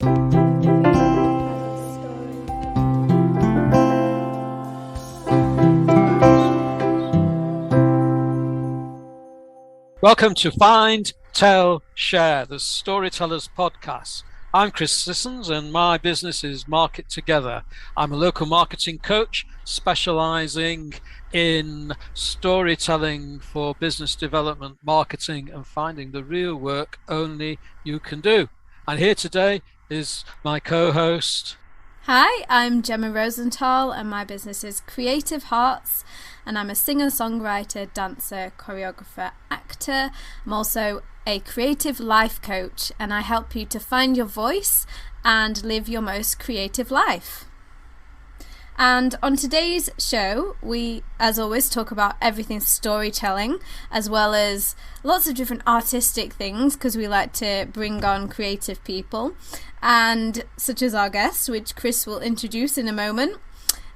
Welcome to Find, Tell, Share, the Storytellers podcast. I'm Chris Sissons and my business is Market Together. I'm a local marketing coach specializing in storytelling for business development, marketing, and finding the real work only you can do. And here today is my co-host. Hi, I'm Jemma Rosenthal and my business is Creative Hearts, and I'm a singer-songwriter, dancer, choreographer, actor. I'm also a creative life coach, and I help you to find your voice and live your most creative life. And on today's show, we, as always, talk about everything storytelling, as well as lots of different artistic things, because we like to bring on creative people, and such as our guest, which Chris will introduce in a moment.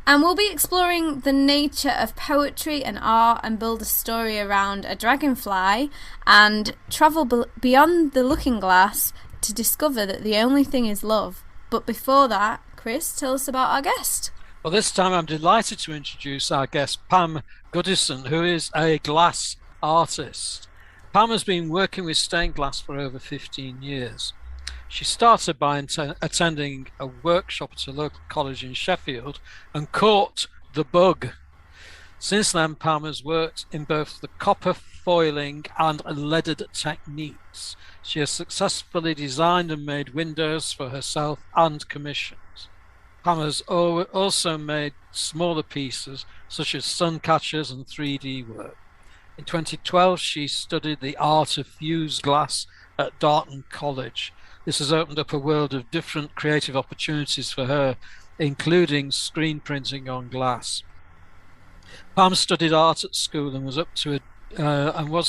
And we'll be exploring the nature of poetry and art and build a story around a dragonfly and travel beyond the looking glass to discover that the only thing is love. But before that, Chris, tell us about our guest. Well, this time I'm delighted to introduce our guest, Pam Goodison, who is a glass artist. Pam has been working with stained glass for over 15 years. She started by attending a workshop at a local college in Sheffield and caught the bug. Since then, Pam has worked in both the copper foiling and leaded techniques. She has successfully designed and made windows for herself and commissions. Pam has also made smaller pieces such as sun catchers and 3D work. In 2012, she studied the art of fused glass at Darton College. This has opened up a world of different creative opportunities for her, including screen printing on glass. Pam studied art at school and was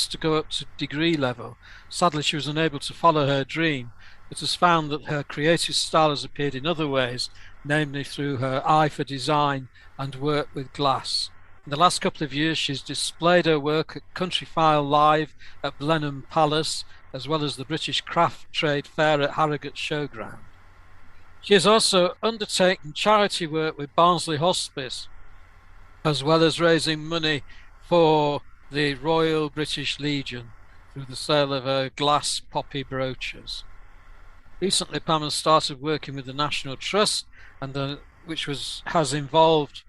to go up to degree level. Sadly, she was unable to follow her dream, but has found that her creative style has appeared in other ways, namely through her eye for design and work with glass. In the last couple of years, she's displayed her work at Countryfile Live at Blenheim Palace, as well as the British Craft Trade Fair at Harrogate Showground. She has also undertaken charity work with Barnsley Hospice, as well as raising money for the Royal British Legion through the sale of her glass poppy brooches. Recently, Pam has started working with the National Trust, which has involved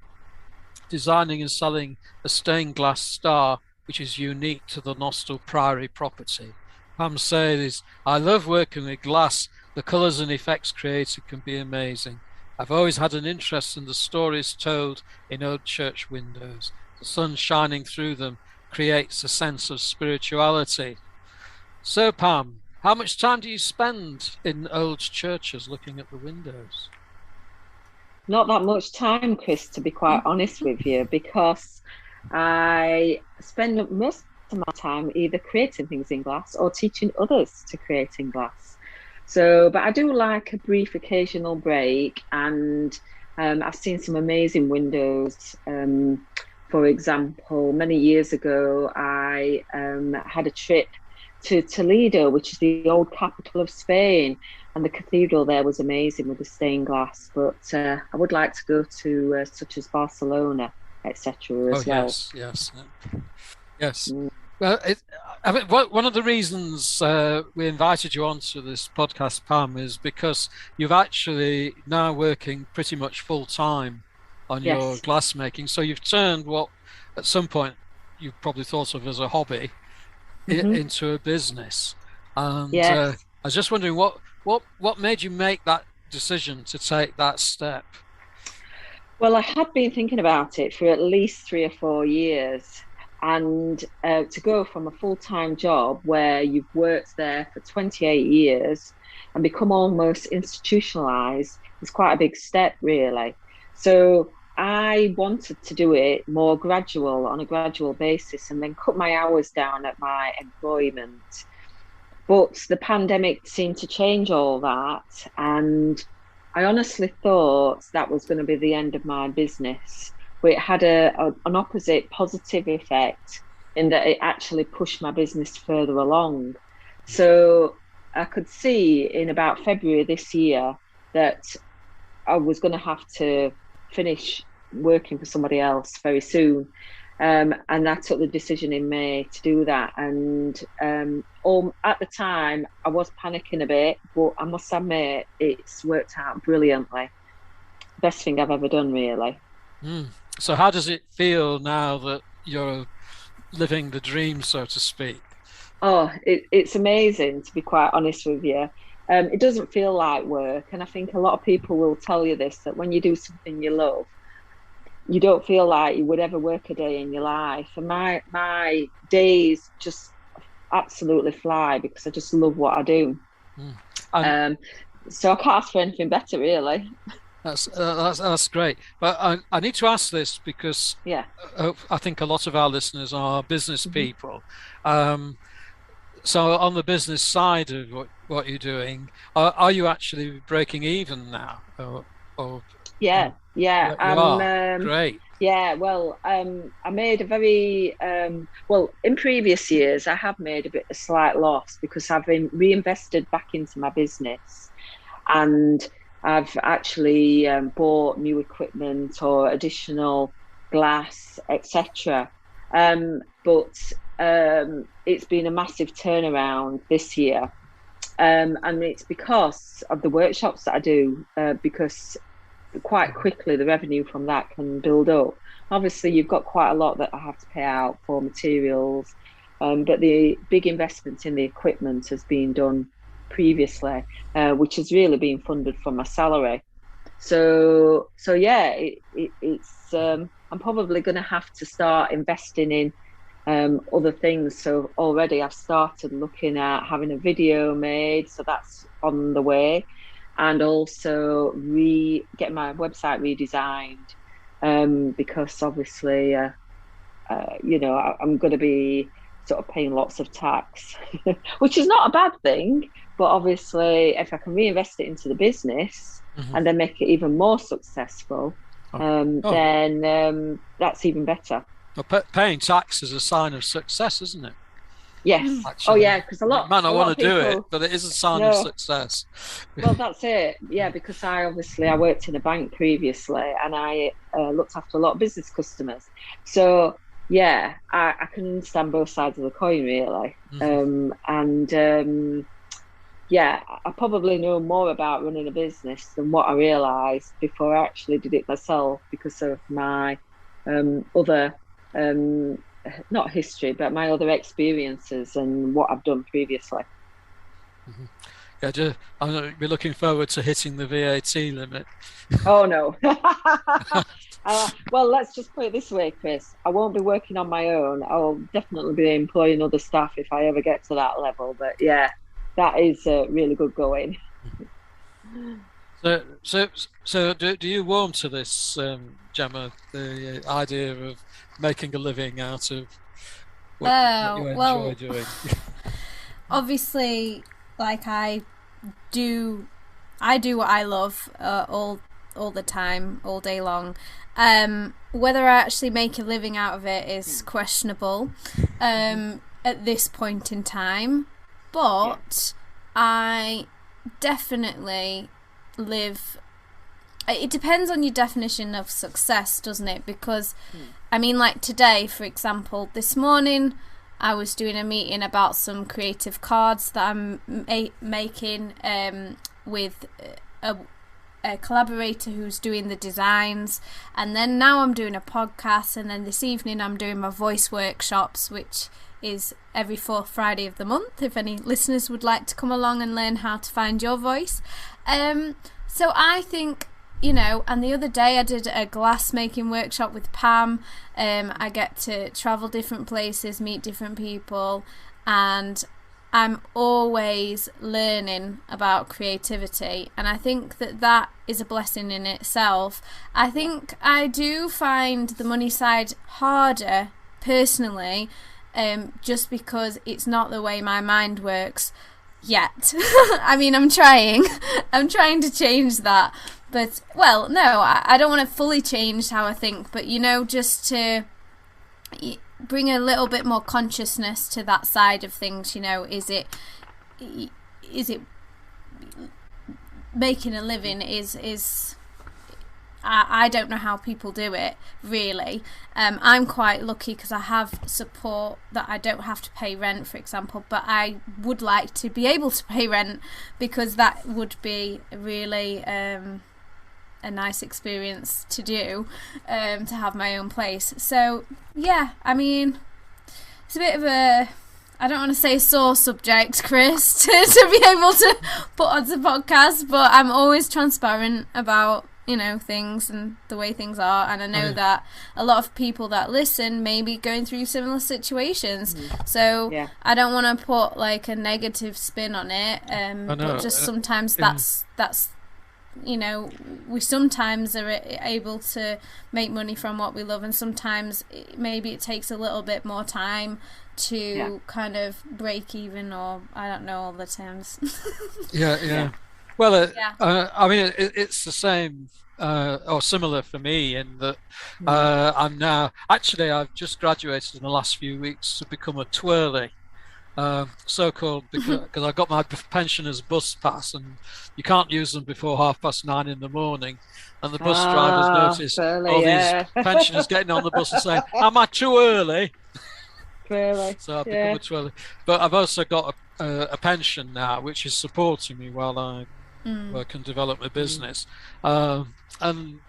designing and selling a stained glass star, which is unique to the Nostell Priory property. Pam says, "I love working with glass. The colours and effects created can be amazing. I've always had an interest in the stories told in old church windows. The sun shining through them creates a sense of spirituality." So, Pam, how much time do you spend in old churches looking at the windows? Not that much time, Chris, to be quite honest with you, because I spend most of my time either creating things in glass or teaching others to create in glass. But I do like a brief occasional break, and I've seen some amazing windows. For example, many years ago, I had a trip to Toledo, which is the old capital of Spain, and the cathedral there was amazing with the stained glass. But I would like to go to such as Barcelona, etc. as well. Yes. Well, one of the reasons we invited you onto this podcast, Pam, is because you've actually now working pretty much full time on your glass making. So you've turned what at some point you probably thought of as a hobby into a business. And I was just wondering what made you make that decision to take that step? Well, I had been thinking about it for at least 3 or 4 years. And to go from a full-time job where you've worked there for 28 years and become almost institutionalized is quite a big step, really. So I wanted to do it more on a gradual basis, and then cut my hours down at my employment. But the pandemic seemed to change all that, and I honestly thought that was going to be the end of my business. But it had an opposite positive effect in that it actually pushed my business further along. So I could see in about February this year that I was going to have to finish working for somebody else very soon. And I took the decision in May to do that. And at the time, I was panicking a bit, but I must admit, it's worked out brilliantly. Best thing I've ever done, really. So how does it feel now that you're living the dream, so to speak? Oh, it's amazing, to be quite honest with you. It doesn't feel like work. And I think a lot of people will tell you this, that when you do something you love, you don't feel like you would ever work a day in your life. And my days just absolutely fly because I just love what I do. So I can't ask for anything better, really. That's great. But I need to ask this because I think a lot of our listeners are business people. So on the business side of what you're doing, are you actually breaking even now? Yeah. Great. Yeah, well, I made a very well, in previous years I have made a slight loss because I've been reinvested back into my business, and I've actually bought new equipment or additional glass, etc. But it's been a massive turnaround this year, and it's because of the workshops that I do, because quite quickly the revenue from that can build up. Obviously, you've got quite a lot that I have to pay out for materials, but the big investment in the equipment has been done previously, which has really been funded from my salary. So yeah, it's I'm probably going to have to start investing in other things. So already I've started looking at having a video made, so that's on the way, and also getting my website redesigned, because obviously I'm going to be sort of paying lots of tax, which is not a bad thing, but obviously if I can reinvest it into the business and then make it even more successful, then that's even better. Well, paying tax is a sign of success, isn't it? Yes. Actually, oh yeah, because a lot. You might not want to do people, it, but it is a sign of success. Well, that's it. Yeah, because I worked in a bank previously, and I looked after a lot of business customers. So yeah, I can understand both sides of the coin, really. Yeah, I probably know more about running a business than what I realised before I actually did it myself, because of my other not history, but my other experiences and what I've done previously. Yeah, I'm going to be looking forward to hitting the VAT limit. Oh no. Well, let's just put it this way, Chris. I won't be working on my own. I'll definitely be employing other staff if I ever get to that level. But yeah, that is really good going. So do you warm to this, Jemma, the idea of making a living out of what you enjoy doing? Obviously, like I do what I love all the time, all day long. Whether I actually make a living out of it is questionable at this point in time, but I definitely live. It depends on your definition of success, doesn't it? Because I mean, like today, for example, this morning I was doing a meeting about some creative cards that I'm making with a collaborator who's doing the designs, and then now I'm doing a podcast, and then this evening I'm doing my voice workshops, which is every fourth Friday of the month, if any listeners would like to come along and learn how to find your voice. So I think, and the other day I did a glass making workshop with Pam. I get to travel different places, meet different people, and I'm always learning about creativity, and I think that is a blessing in itself. I think I do find the money side harder personally, just because it's not the way my mind works yet. I mean, I'm trying to change that, but well, no, I don't want to fully change how I think, but just to bring a little bit more consciousness to that side of things. Is making a living is I don't know how people do it, really. I'm quite lucky because I have support that I don't have to pay rent, for example, but I would like to be able to pay rent, because that would be really a nice experience to do, to have my own place. So, yeah, I mean, it's a bit of a, I don't want to say sore subject, Chris, to be able to put on the podcast, but I'm always transparent about, you know, things and the way things are, and I know that a lot of people that listen may be going through similar situations, so I don't want to put like a negative spin on it, but just sometimes that's you know, we sometimes are able to make money from what we love, and sometimes maybe it takes a little bit more time to kind of break even, or I don't know all the terms. Well, I mean, it's the same or similar for me in that I'm now, actually, I've just graduated in the last few weeks to become a twirly, so-called, because I got my pensioner's bus pass, and you can't use them before 9:30 in the morning. And the bus drivers notice all these pensioners getting on the bus and saying, "Am I too early?" Really? So I've become a twirly. But I've also got a pension now, which is supporting me while I work and develop my business. And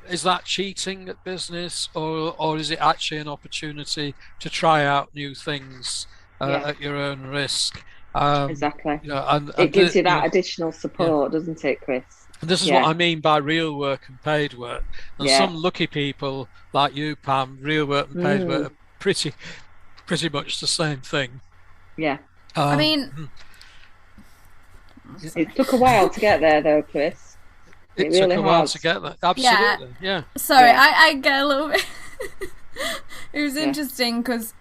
is that cheating at business, or is it actually an opportunity to try out new things at your own risk? Exactly. You know, and it gives you that additional support, doesn't it, Chris? And this is what I mean by real work and paid work. And some lucky people like you, Pam, real work and paid work are pretty much the same thing. Yeah. I mean, it took a while to get there, though, Chris. It really took a while to get there. Absolutely. Yeah. Sorry, I get a little bit. It was interesting because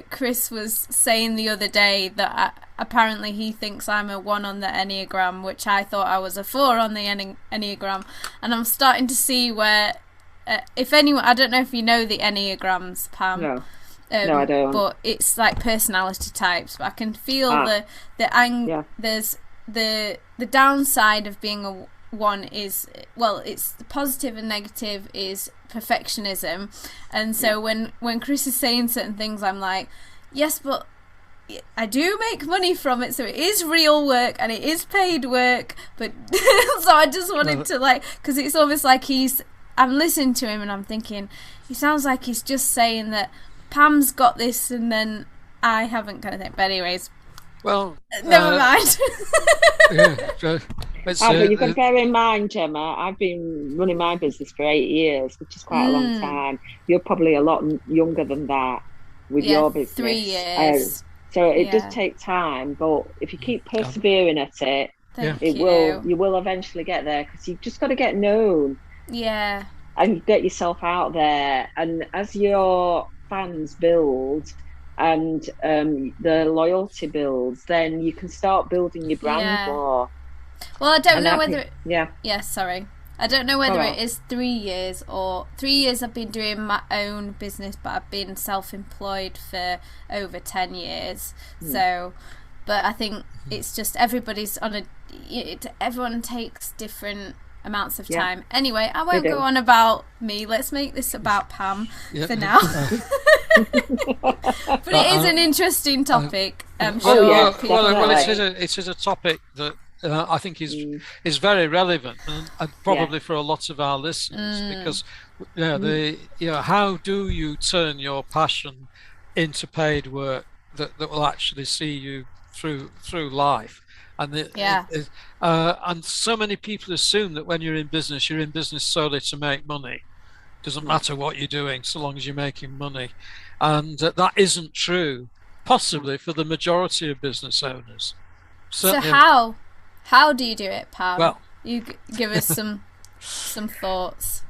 Chris was saying the other day that apparently he thinks I'm a 1 on the Enneagram, which I thought I was a 4 on the Enneagram, and I'm starting to see where, if anyone, I don't know if you know the Enneagrams, Pam. No. No, I don't. But it's like personality types. But I can feel there's the downside of being a 1 is, well, it's the positive and negative is perfectionism, and so when Chris is saying certain things, I'm like, yes, but I do make money from it, so it is real work and it is paid work, but so I just wanted to, like, because it's almost like I'm listening to him and I'm thinking he sounds like he's just saying that Pam's got this and then I haven't, kind of thing. But anyways, well, never mind. But you've got to bear in mind, Jemma, I've been running my business for 8 years, which is quite a long time. You're probably a lot younger than that with your business. 3 years. So it does take time, but if you keep persevering at it, you will eventually get there, because you've just got to get known. Yeah. And get yourself out there. And as your fans build and the loyalty builds, then you can start building your brand more. Well, I don't know whether I don't know whether it is 3 years or 3 years. I've been doing my own business, but I've been self-employed for over 10 years. So, but I think it's just everybody's on everyone takes different amounts of time. Anyway, I won't go on about me. Let's make this about Pam for now. But it is an interesting topic. I'm sure. Well, it is a topic that I think is very relevant, and probably for a lot of our listeners, because how do you turn your passion into paid work that will actually see you through life? And and so many people assume that when you're in business solely to make money. Doesn't matter what you're doing, so long as you're making money, and that isn't true. Possibly for the majority of business owners. Certainly. So how do you do it, Pam? Well, you give us some thoughts.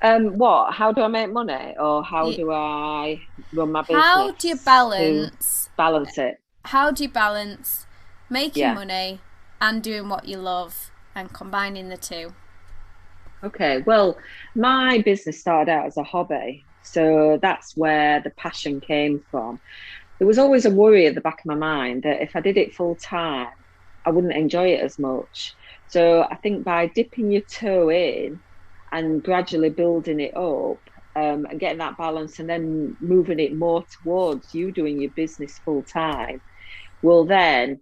What? How do I make money, or how do I run my business? How do you balance it? How do you balance making money and doing what you love and combining the two? Okay, well, my business started out as a hobby, so that's where the passion came from. There was always a worry at the back of my mind that if I did it full time, I wouldn't enjoy it as much. So I think by dipping your toe in and gradually building it up, and getting that balance, and then moving it more towards you doing your business full time, will then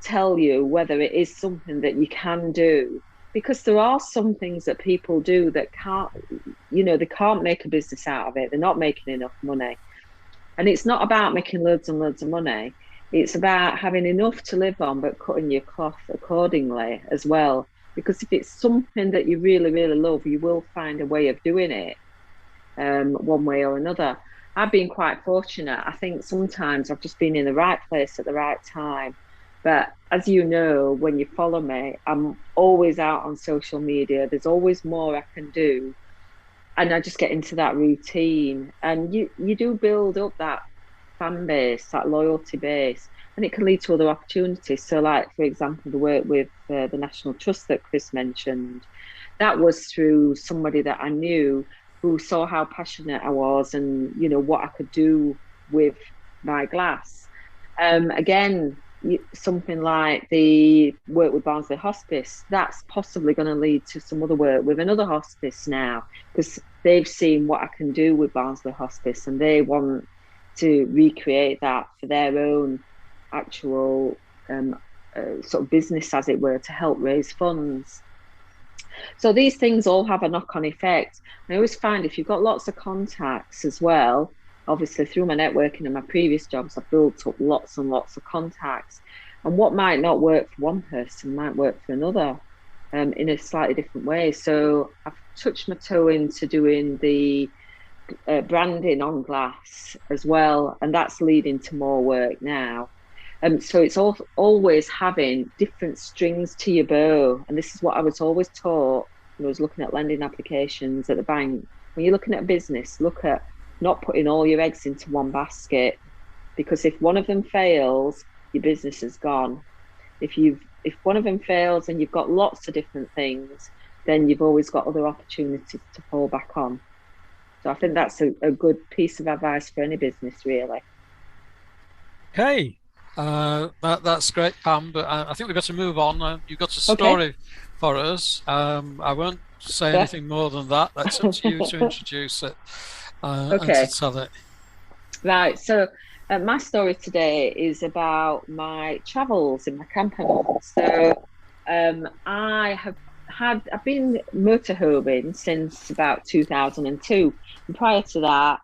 tell you whether it is something that you can do. Because there are some things that people do that can't, they can't make a business out of it. They're not making enough money. And it's not about making loads and loads of money. It's about having enough to live on, but cutting your cloth accordingly as well. Because if it's something that you really, really love, you will find a way of doing it, one way or another. I've been quite fortunate. I think sometimes I've just been in the right place at the right time. But as you know, when you follow me, I'm always out on social media. There's always more I can do. And I just get into that routine. And you do build up that fan base, that loyalty base, and it can lead to other opportunities. So like, for example, the work with the National Trust that Chris mentioned, that was through somebody that I knew who saw how passionate I was and, what I could do with my glass. Again, something like the work with Barnsley Hospice, that's possibly going to lead to some other work with another hospice now, because they've seen what I can do with Barnsley Hospice and they want to recreate that for their own actual sort of business, as it were, to help raise funds. So these things all have a knock-on effect. I always find if you've got lots of contacts as well, obviously through my networking and my previous jobs, I've built up lots and lots of contacts. And what might not work for one person might work for another in a slightly different way. So I've touched my toe into doing the branding on glass as well. And that's leading to more work now. So it's always having different strings to your bow. And this is what I was always taught when I was looking at lending applications at the bank. When you're looking at a business, look at not putting all your eggs into one basket, because if one of them fails, your business is gone. If one of them fails and you've got lots of different things, then you've always got other opportunities to fall back on. So I think that's a good piece of advice for any business, really. Okay, that's great, Pam. But I think we've got to move on. You've got a story for us. I won't say anything more than that. That's up to you to introduce it. And to tell it. Right, so my story today is about my travels in my camper van. So I've been motorhoming since about 2002. And prior to that,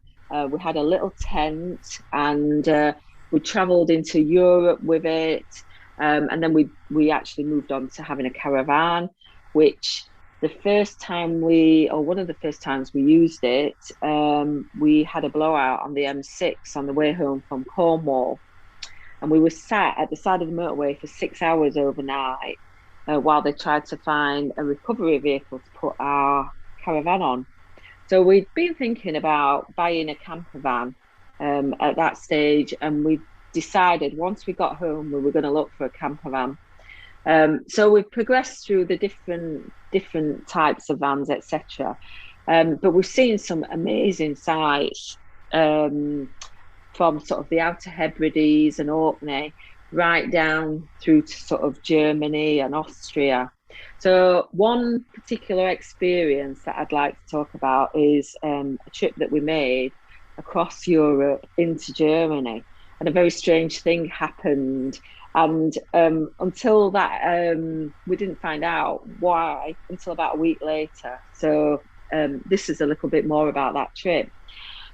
we had a little tent and we travelled into Europe with it. And then we actually moved on to having a caravan, which one of the first times we used it, we had a blowout on the M6 on the way home from Cornwall. And we were sat at the side of the motorway for 6 hours overnight while they tried to find a recovery vehicle to put our caravan on. So we'd been thinking about buying a camper van at that stage. And we decided once we got home, we were going to look for a camper van. So we've progressed through the different types of vans, etc. But we've seen some amazing sights from sort of the Outer Hebrides and Orkney right down through to sort of Germany and Austria. So one particular experience that I'd like to talk about is a trip that we made across Europe into Germany. And a very strange thing happened. And until that, we didn't find out why until about a week later. So this is a little bit more about that trip.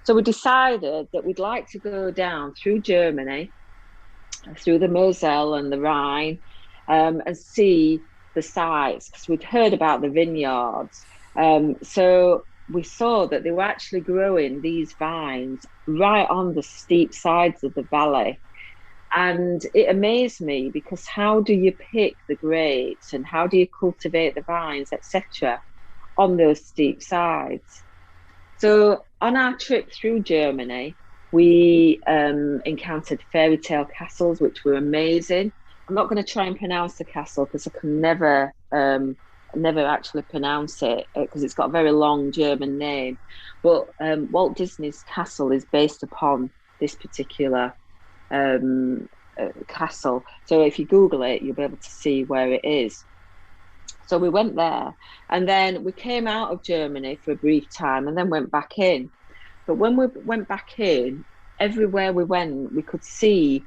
So we decided that we'd like to go down through Germany, through the Moselle and the Rhine, and see the sights, because we'd heard about the vineyards. So we saw that they were actually growing these vines right on the steep sides of the valley. And it amazed me, because how do you pick the grapes and how do you cultivate the vines, etc., on those steep sides? So on our trip through Germany, we encountered fairy tale castles, which were amazing. I'm not going to try and pronounce the castle because I can never actually pronounce it because it's got a very long German name. But Walt Disney's castle is based upon this particular castle. So if you Google it, you'll be able to see where it is. So we went there, and then we came out of Germany for a brief time and then went back in. But when we went back in, everywhere we went, we could see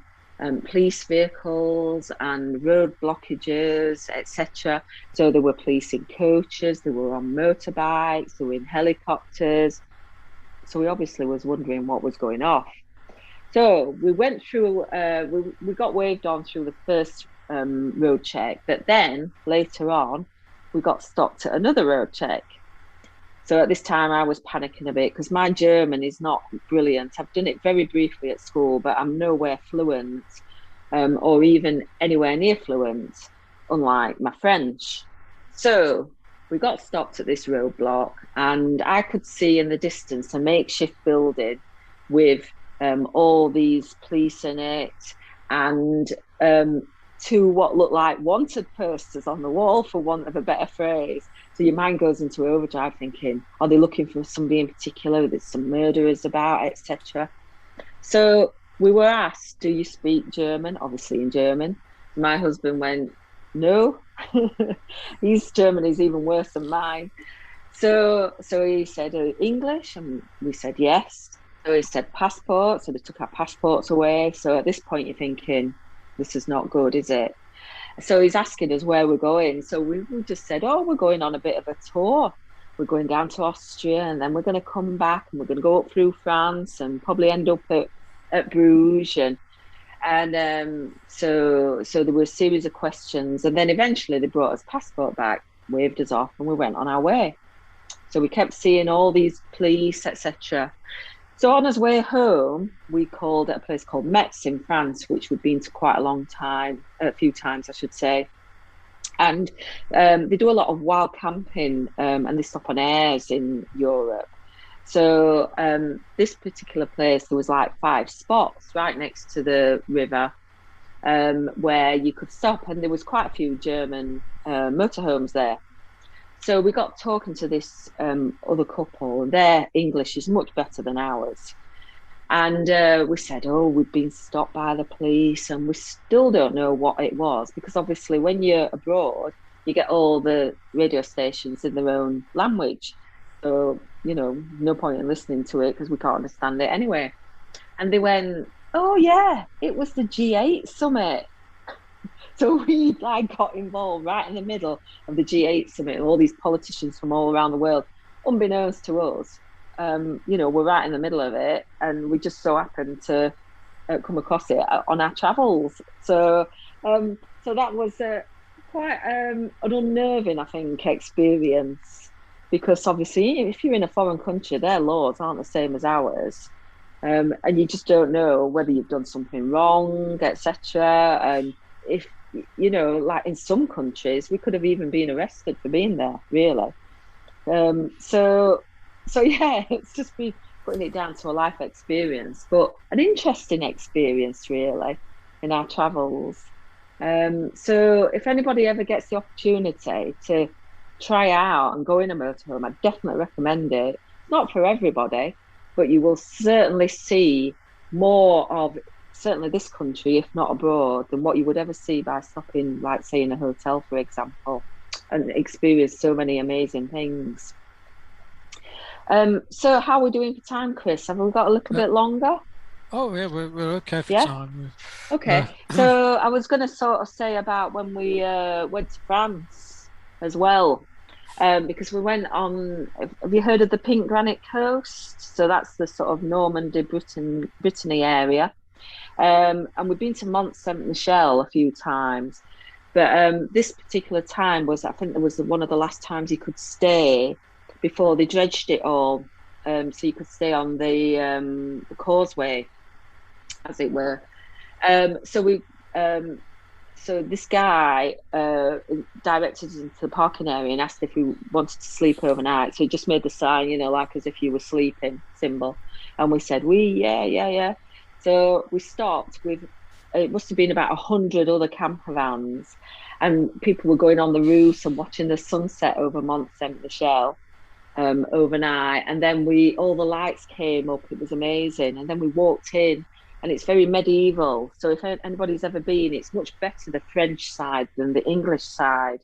police vehicles and road blockages, etc. So there were police in coaches, they were on motorbikes, they were in helicopters. So we obviously was wondering what was going off. So we went through, we got waved on through the first road check, but then later on, we got stopped at another road check. So at this time, I was panicking a bit because my German is not brilliant. I've done it very briefly at school, but I'm nowhere fluent or even anywhere near fluent, unlike my French. So we got stopped at this roadblock, and I could see in the distance a makeshift building with all these police in it, and two what looked like wanted posters on the wall, for want of a better phrase. So your mind goes into overdrive thinking, are they looking for somebody in particular? There's some murderers about, etc. So we were asked, do you speak German? Obviously in German. My husband went, no. His German is even worse than mine. So he said, English? And we said, yes. So he said, passport. So they took our passports away. So at this point you're thinking, this is not good, is it? So he's asking us where we're going. So we just said, oh, we're going on a bit of a tour. We're going down to Austria, and then we're going to come back, and we're going to go up through France and probably end up at Bruges. And so there were a series of questions. And then eventually they brought us passport back, waved us off, and we went on our way. So we kept seeing all these police, etc. So on his way home, we called at a place called Metz in France, which we'd been to quite a few times, I should say. And they do a lot of wild camping, and they stop on airs in Europe. So this particular place, there was like 5 spots right next to the river where you could stop, and there was quite a few German motorhomes there. So we got talking to this other couple, and their English is much better than ours. And we said, oh, we've been stopped by the police, and we still don't know what it was, because obviously when you're abroad, you get all the radio stations in their own language. So, no point in listening to it because we can't understand it anyway. And they went, oh, yeah, it was the G8 summit. So we got involved right in the middle of the G8 summit, all these politicians from all around the world, unbeknownst to us. We're right in the middle of it, and we just so happened to come across it on our travels. So that was quite an unnerving, I think, experience, because obviously if you're in a foreign country, their laws aren't the same as ours, and you just don't know whether you've done something wrong, etc. And if like in some countries, we could have even been arrested for being there, really. So yeah, it's just been putting it down to a life experience, but an interesting experience, really, in our travels. So if anybody ever gets the opportunity to try out and go in a motorhome, I definitely recommend it. Not for everybody, but you will certainly see more of certainly this country, if not abroad, than what you would ever see by stopping, like, say, in a hotel, for example, and experience so many amazing things. So how are we doing for time, Chris? Have we got a little bit longer? Oh, yeah, we're okay for time. Okay. So I was going to sort of say about when we went to France as well, because we went on, have you heard of the Pink Granite Coast? So that's the sort of Normandy, Brittany area. And we've been to Mont Saint-Michel a few times. But this particular time was, I think, one of the last times you could stay before they dredged it all. So you could stay on the causeway, as it were. So this guy directed us into the parking area and asked if we wanted to sleep overnight. So he just made the sign, like as if you were sleeping symbol. And we said, yeah. So we stopped with, it must have been about 100 other camper vans, and people were going on the roofs and watching the sunset over Mont Saint-Michel overnight. And then all the lights came up. It was amazing. And then we walked in, and it's very medieval. So if anybody's ever been, it's much better the French side than the English side.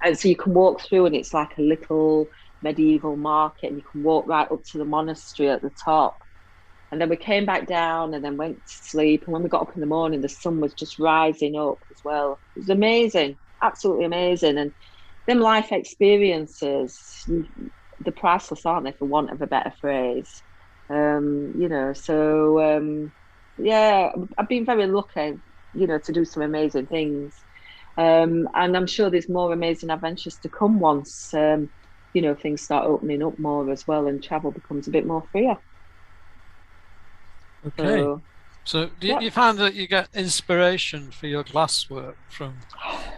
And so you can walk through and it's like a little medieval market, and you can walk right up to the monastery at the top. And then we came back down and then went to sleep. And when we got up in the morning, the sun was just rising up as well. It was amazing, absolutely amazing. And them life experiences, they're priceless, aren't they, for want of a better phrase? Yeah, I've been very lucky, to do some amazing things. And I'm sure there's more amazing adventures to come once, things start opening up more as well and travel becomes a bit more freer. Okay. So do you find that you get inspiration for your glass work from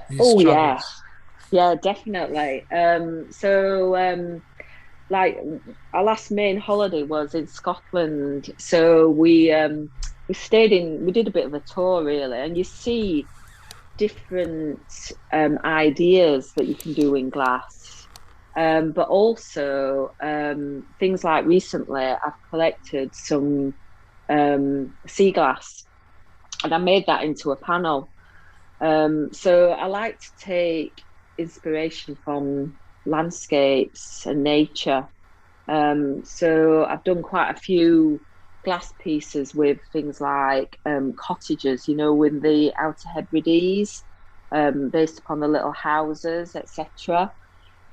these travels? Yeah, definitely. Like our last main holiday was in Scotland. So we did a bit of a tour really, and you see different ideas that you can do in glass. But also things like recently I've collected some sea glass, and I made that into a panel. So I like to take inspiration from landscapes and nature. So I've done quite a few glass pieces with things like cottages, with the Outer Hebrides, based upon the little houses, etc.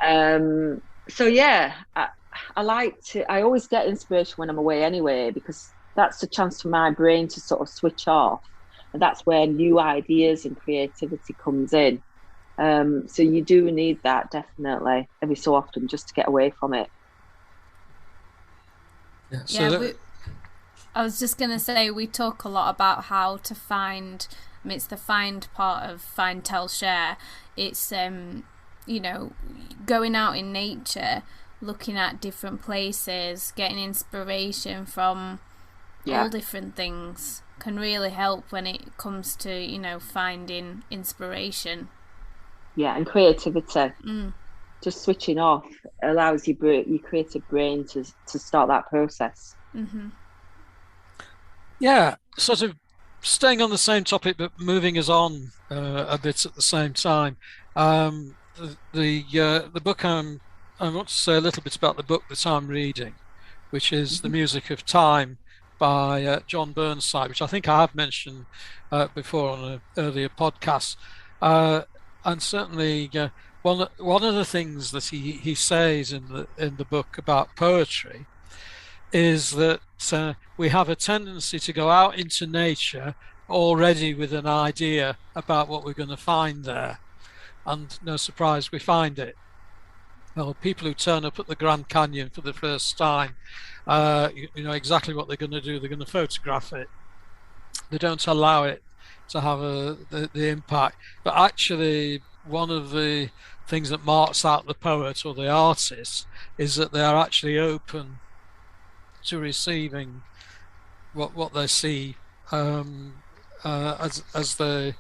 So yeah, I always get inspiration when I'm away anyway, because that's a chance for my brain to sort of switch off, and that's where new ideas and creativity comes in. So you do need that definitely every so often, just to get away from it. I was just going to say, we talk a lot about how to find, it's the find part of find, tell, share. It's, going out in nature, looking at different places, getting inspiration from all different things can really help when it comes to, finding inspiration. Yeah, and creativity. Just switching off allows your creative brain to start that process. Mm-hmm. Yeah, sort of staying on the same topic but moving us on a bit at the same time. The book I want to say a little bit about the book that I'm reading, which is The Music of Time by John Burnside, which I think I have mentioned before on an earlier podcast. And certainly one of the things that he says in the book about poetry is that we have a tendency to go out into nature already with an idea about what we're going to find there, and no surprise, we find it. Well, people who turn up at the Grand Canyon for the first time, you know exactly what they're going to do. They're going to photograph it. They don't allow it to have the impact. But actually, one of the things that marks out the poet or the artist is that they are actually open to receiving what they see as they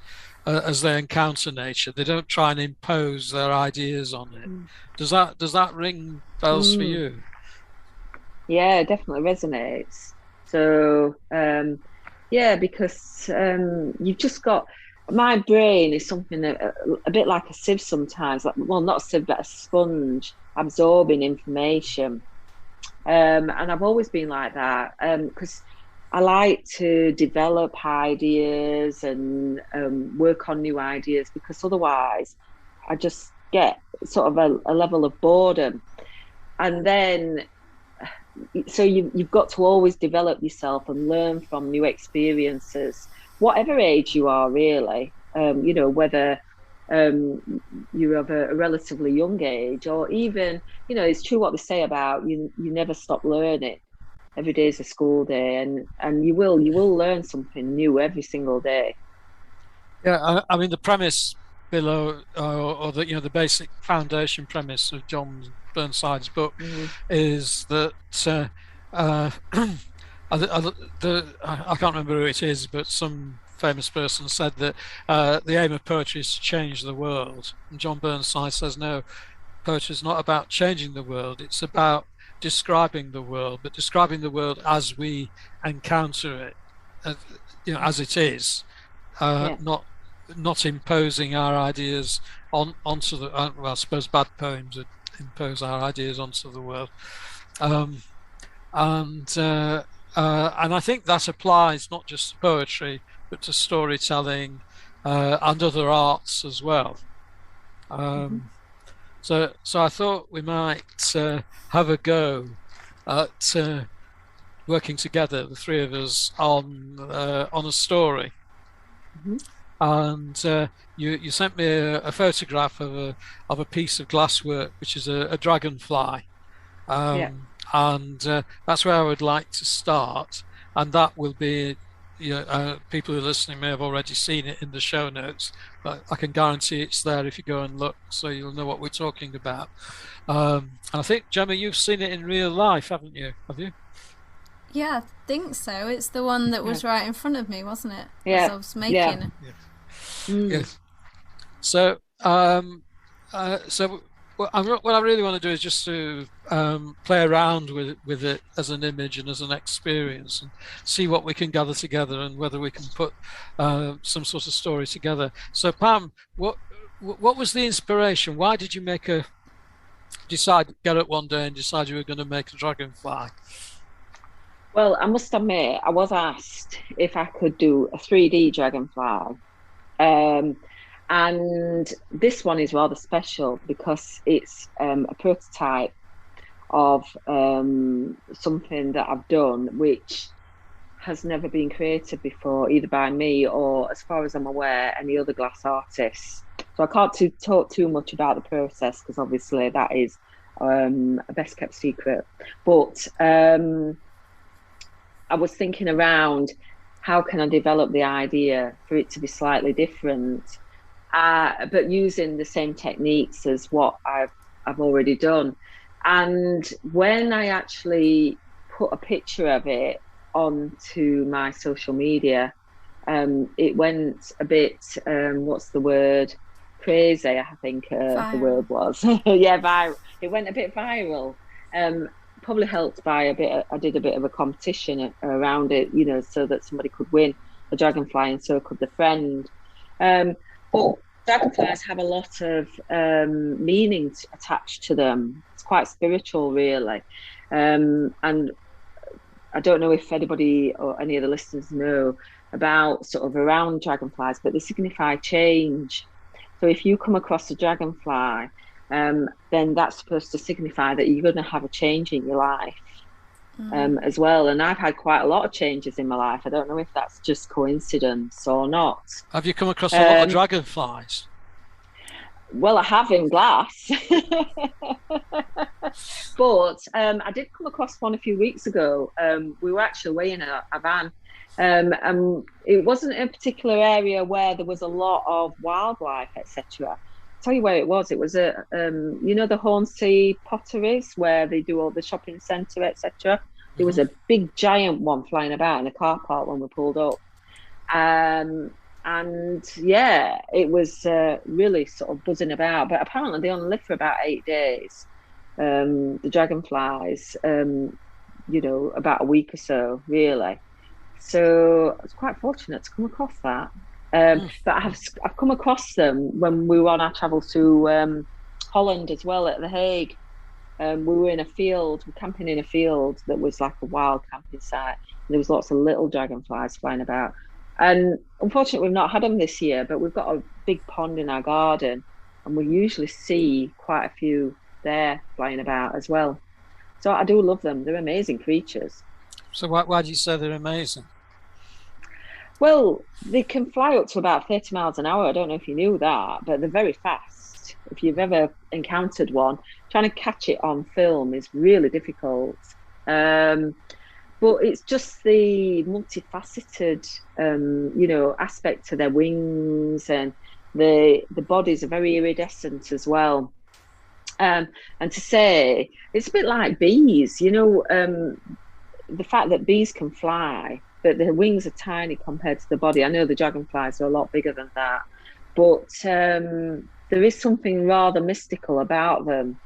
encounter nature. They don't try and impose their ideas on it. Does that ring bells for you? Yeah, it definitely resonates. So because you've just got, my brain is something a bit like a sieve sometimes, well, not a sieve but a sponge, absorbing information. And I've always been like that, because I like to develop ideas and work on new ideas, because otherwise I just get sort of a level of boredom. And then, so you've got to always develop yourself and learn from new experiences, whatever age you are, really. Whether you're of a relatively young age, or even, it's true what they say about you never stop learning. Every day is a school day, and you will learn something new every single day. Yeah, I mean the premise below, or the basic foundation premise of John Burnside's book is that I can't remember who it is, but some famous person said that the aim of poetry is to change the world. And John Burnside says, no, poetry is not about changing the world, it's about describing the world, but describing the world as we encounter it. as it is, not imposing our ideas onto the. Well, I suppose bad poems would impose our ideas onto the world, and I think that applies not just to poetry but to storytelling and other arts as well. So I thought we might have a go at working together, the three of us, on a story. And you sent me a photograph of a piece of glasswork, which is a dragonfly, and that's where I would like to start. And that will be, people who are listening may have already seen it in the show notes, but I can guarantee it's there if you go and look, so you'll know what we're talking about. And I think, Jemma, you've seen it in real life, haven't you? Have you? Yeah, I think so. It's the one that was right in front of me, wasn't it? Yeah. As I was making it. Yes. So, what I really want to do is just to play around with it as an image and as an experience, and see what we can gather together and whether we can put some sort of story together. So, Pam, what was the inspiration? Why did you get up one day and decide you were going to make a dragonfly? Well, I must admit, I was asked if I could do a 3D dragonfly. And this one is rather special because it's a prototype of something that I've done, which has never been created before, either by me or, as far as I'm aware, any other glass artists. So I can't talk too much about the process because obviously that is a best kept secret. But I was thinking around, how can I develop the idea for it to be slightly different, but using the same techniques as what I've already done. And when I actually put a picture of it onto my social media, it went a bit, what's the word? Crazy, I think the word was. Yeah, viral. It went a bit viral. Probably helped by I did a bit of a competition around it, so that somebody could win a dragonfly and so could the friend. But dragonflies have a lot of meaning attached to them. It's quite spiritual, really. And I don't know if anybody or any of the listeners know about sort of around dragonflies, but they signify change. So if you come across a dragonfly, then that's supposed to signify that you're going to have a change in your life as well. And I've had quite a lot of changes in my life. I don't know if that's just coincidence or not. Have you come across a lot of dragonflies? Well, I have in glass. But I did come across one a few weeks ago. We were actually away in a van. It wasn't a particular area where there was a lot of wildlife, etc. Tell you where it was. It was the Hornsea potteries where they do all the shopping centre, etc. There was a big giant one flying about in a car park when we pulled up, and yeah, it was really sort of buzzing about. But apparently they only live for about 8 days. The dragonflies, about a week or so, really. So I was quite fortunate to come across that. But I've come across them when we were on our travel to Holland as well, at The Hague. We were in a field, camping in a field that was like a wild camping site. There was lots of little dragonflies flying about. And unfortunately, we've not had them this year, but we've got a big pond in our garden, and we usually see quite a few there flying about as well. So I do love them. They're amazing creatures. So why do you say they're amazing? Well, they can fly up to about 30 miles an hour. I don't know if you knew that, but they're very fast. If you've ever encountered one, trying to catch it on film is really difficult. But it's just the multifaceted, aspect to their wings, and the bodies are very iridescent as well. And to say, it's a bit like bees, the fact that bees can fly, but their wings are tiny compared to the body. I know the dragonflies are a lot bigger than that, but there is something rather mystical about them.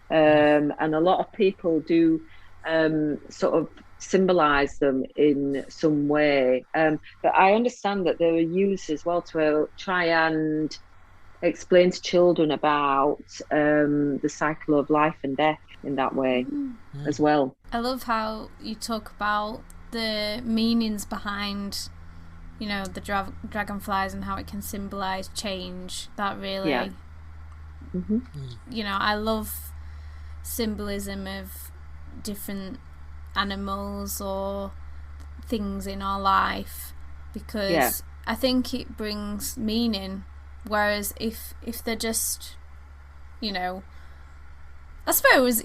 And a lot of people do sort of symbolize them in some way. But I understand that they were used as well to try and explain to children about the cycle of life and death in that way as well. I love how you talk about the meanings behind, you know, the dragonflies and how it can symbolize change. That really, you know, I love symbolism of different animals or things in our life, because I think it brings meaning. Whereas if they're just, you know, I suppose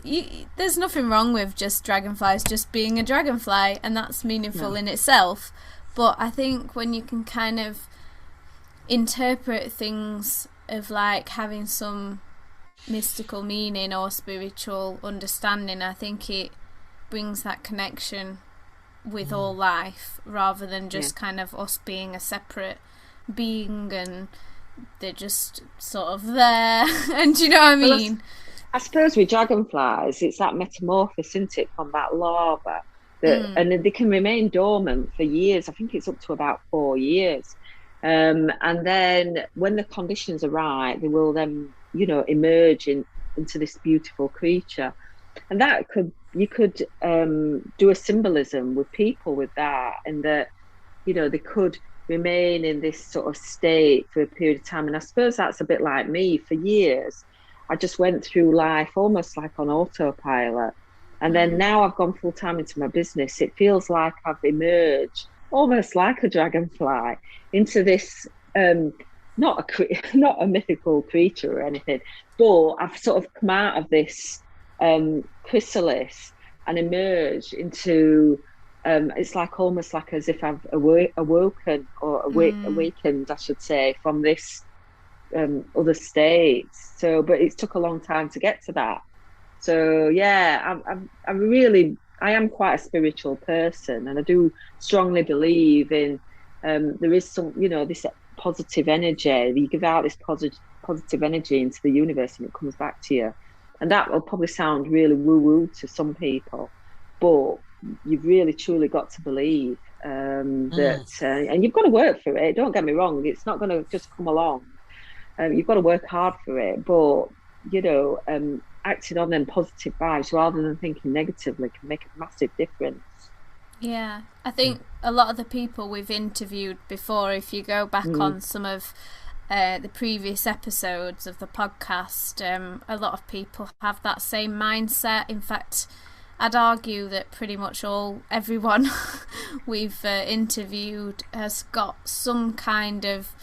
there's nothing wrong with just dragonflies just being a dragonfly, and that's meaningful in itself. But I think when you can kind of interpret things of like having some mystical meaning or spiritual understanding, I think it brings that connection with all life, rather than just kind of us being a separate being and they're just sort of there. And do you know what I mean? I suppose with dragonflies, it's that metamorphosis, isn't it, from that larva, and they can remain dormant for years. I think it's up to about 4 years. And then when the conditions are right, they will then, you know, emerge into this beautiful creature. And that you could do a symbolism with people with that, and that, you know, they could remain in this sort of state for a period of time. And I suppose that's a bit like me. For years, I just went through life almost like on autopilot. And then now I've gone full time into my business. It feels like I've emerged almost like a dragonfly into this, not a mythical creature or anything, but I've sort of come out of this chrysalis and emerged into, it's like almost like as if I've awoken or awakened, I should say, from this other states. So, but it took a long time to get to that. So yeah, I am quite a spiritual person, and I do strongly believe in there is some, you know, this positive energy. You give out this positive energy into the universe, and it comes back to you. And that will probably sound really woo-woo to some people, but you've really truly got to believe that, and you've got to work for it. Don't get me wrong; it's not going to just come along. You've got to work hard for it, but you know, acting on them positive vibes rather than thinking negatively can make a massive difference. Yeah, I think a lot of the people we've interviewed before, if you go back on some of the previous episodes of the podcast, a lot of people have that same mindset. In fact, I'd argue that pretty much everyone we've interviewed has got some kind of,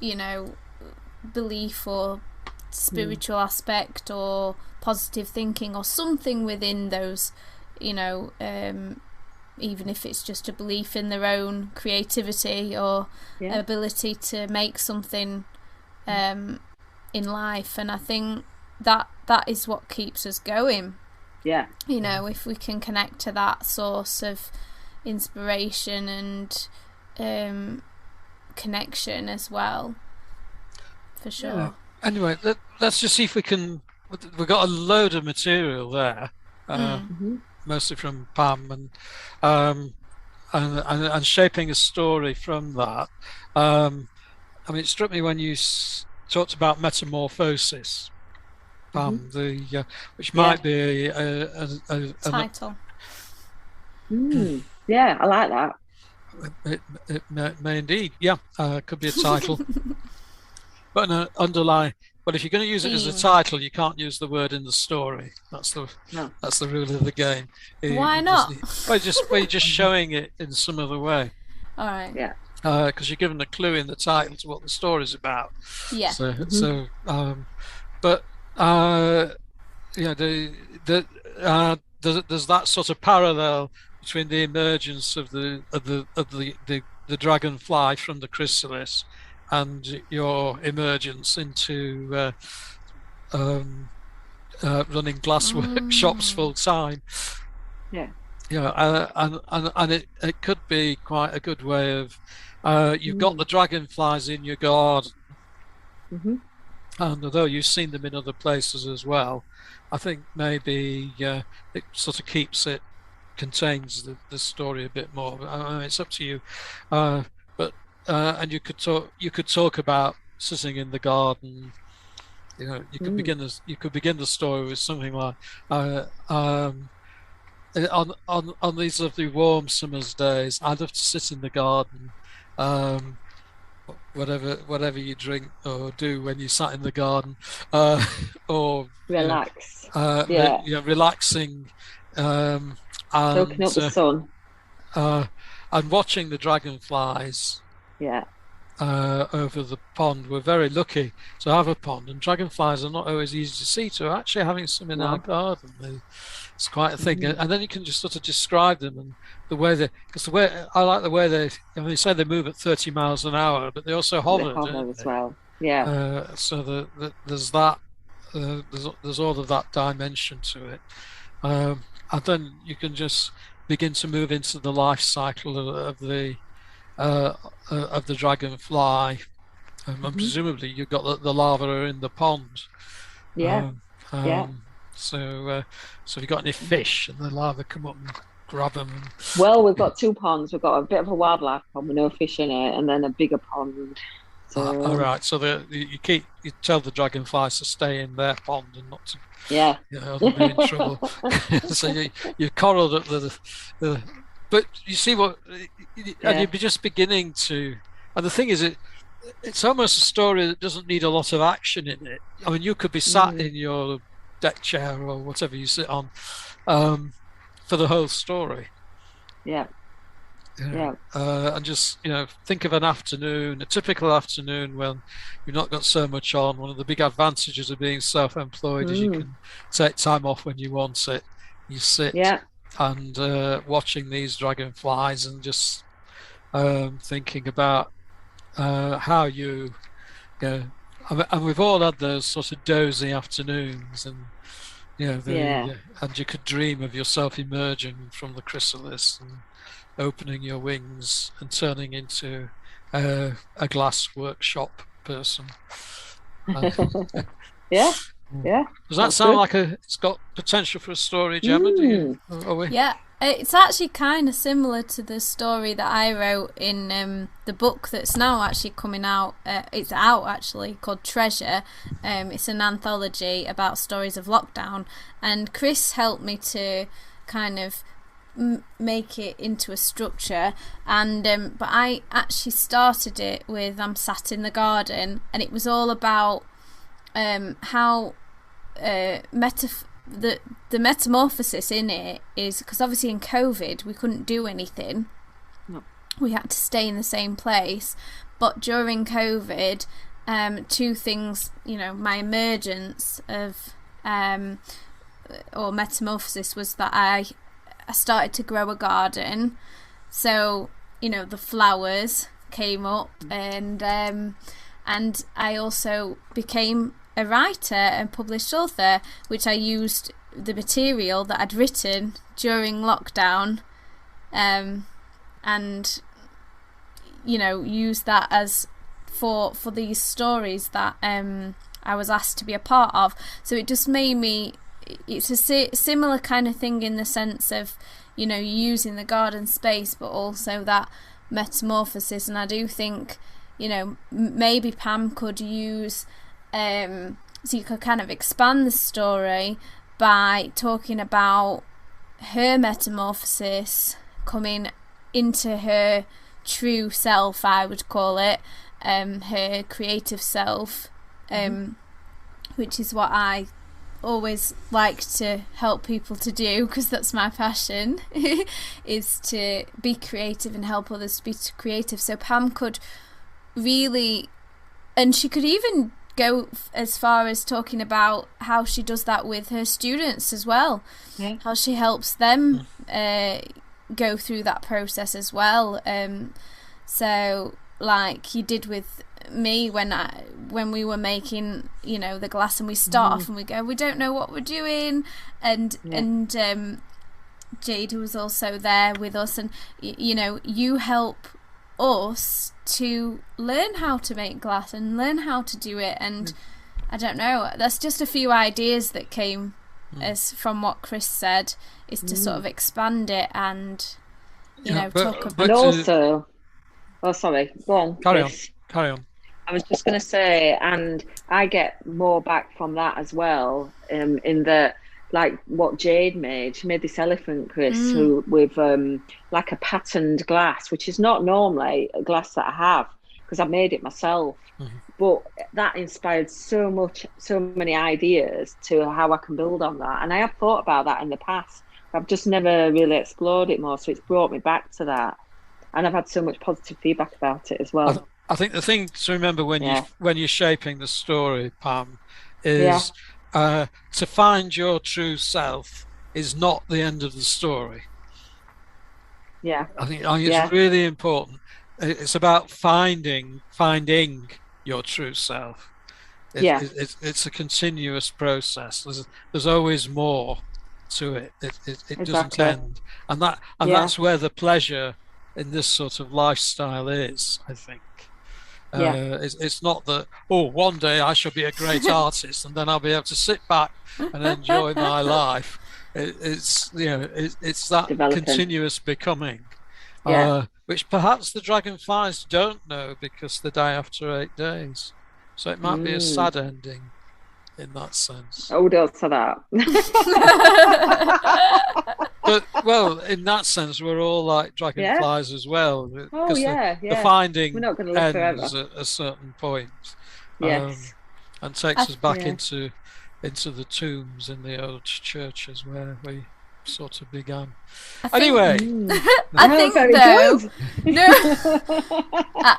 you know, belief or spiritual aspect or positive thinking or something within those, you know, even if it's just a belief in their own creativity or ability to make something in life. And I think that is what keeps us going. Yeah. You know, if we can connect to that source of inspiration and connection as well, for sure. Yeah. Anyway, let's just see if we can. We've got a load of material there, mostly from Pam, and shaping a story from that. I mean, it struck me when you talked about metamorphosis, Pam, which might be a title. Yeah, I like that. It may indeed, could be a title. But but if you're going to use it as a title, you can't use the word in the story. That's the rule of the game. Why not? You're just showing it in some other way. All right. Yeah. Because you're given a clue in the title to what the story's about. Yeah. There's that sort of parallel between the emergence of the dragonfly from the chrysalis and your emergence into running glass workshops full time. Yeah. And it could be quite a good way of you've got the dragonflies in your garden, And although you've seen them in other places as well, I think maybe it sort of contains the story a bit more. I mean, it's up to you. But and you could talk about sitting in the garden. You know, you could begin the story with something like on these lovely warm summer's days, I'd love to sit in the garden. Um, whatever you drink or do when you sat in the garden, or Relax. Yeah. relaxing, and soaking up the sun. And watching the dragonflies. Yeah. Over the pond. We're very lucky to have a pond, and dragonflies are not always easy to see. So actually having some in our garden, it's quite a thing. And then you can just sort of describe them and the way I like the way they say they move at 30 miles an hour, but they also hover. They hover as well. Yeah. So there's that. There's all of that dimension to it, and then you can just begin to move into the life cycle of the dragonfly, and presumably you've got the larvae in the pond. Yeah. So if you've got any fish and the larvae come up and grab them. Well, we've got two ponds. We've got a bit of a wildlife pond with no fish in it, and then a bigger pond. So all right. So you tell the dragonflies to stay in their pond and not to. Yeah. They'll be in trouble. So you've corralled up the. But you see and you'd be just beginning to. And the thing is, it's almost a story that doesn't need a lot of action in it. I mean, you could be sat in your deck chair or whatever you sit on for the whole story. Yeah. And just think of an afternoon, a typical afternoon when you've not got so much on. One of the big advantages of being self-employed is you can take time off when you want it. You sit and watching these dragonflies and just thinking about how and we've all had those sort of dozy afternoons, and and you could dream of yourself emerging from the chrysalis and opening your wings and turning into a glass workshop person. Does that sound like it's got potential for a story, Jemma? Yeah, it's actually kind of similar to the story that I wrote in the book that's now actually coming out. It's out actually, called Treasure. It's an anthology about stories of lockdown, and Chris helped me to kind of make it into a structure, and but I actually started it with I'm sat in the garden, and it was all about how the metamorphosis in it is, because obviously in COVID we couldn't do anything. We had to stay in the same place, but during COVID, two things, my emergence of or metamorphosis was that I started to grow a garden, so the flowers came up, and I also became a writer and published author, which I used the material that I'd written during lockdown, and used that as for these stories that I was asked to be a part of. So it just made me. It's a similar kind of thing in the sense of, using the garden space, but also that metamorphosis. And I do think, maybe Pam could use, so you could kind of expand the story by talking about her metamorphosis coming into her true self, I would call it, her creative self, which is what I always like to help people to do, because that's my passion, is to be creative and help others to be creative. So Pam could really, and she could even go as far as talking about how she does that with her students as well, how she helps them go through that process as well. So like you did with me when we were making the glass, and we start off and we go, we don't know what we're doing, and Jada was also there with us, and you help us to learn how to make glass and learn how to do it, and I don't know. That's just a few ideas that came as from what Chris said, is to sort of expand it and, talk about. And also, sorry, go on. Carry on. I was just going to say, and I get more back from that as well, in that, like what Jade made. She made this elephant, Chris, with like a patterned glass, which is not normally a glass that I have, because I made it myself. But that inspired so many ideas to how I can build on that. And I have thought about that in the past. I've just never really explored it more. So it's brought me back to that. And I've had so much positive feedback about it as well. I think the thing to remember when you're shaping the story, Pam, is to find your true self is not the end of the story. Yeah. I think it's really important. It's about finding your true self. It's a continuous process. There's always more to it. It doesn't end, and that's where the pleasure in this sort of lifestyle is, I think. It's not that one day I shall be a great artist and then I'll be able to sit back and enjoy my life. It's that continuous becoming. Which perhaps the dragonflies don't know, because they die after 8 days. So it might be a sad ending in that sense. Oh, don't say that. But, well, in that sense, we're all like dragonflies as well. Oh, The finding we're not going to live ends forever. at a certain point. Yes. And takes us back into the tombs in the old churches where we sort of began. I think though,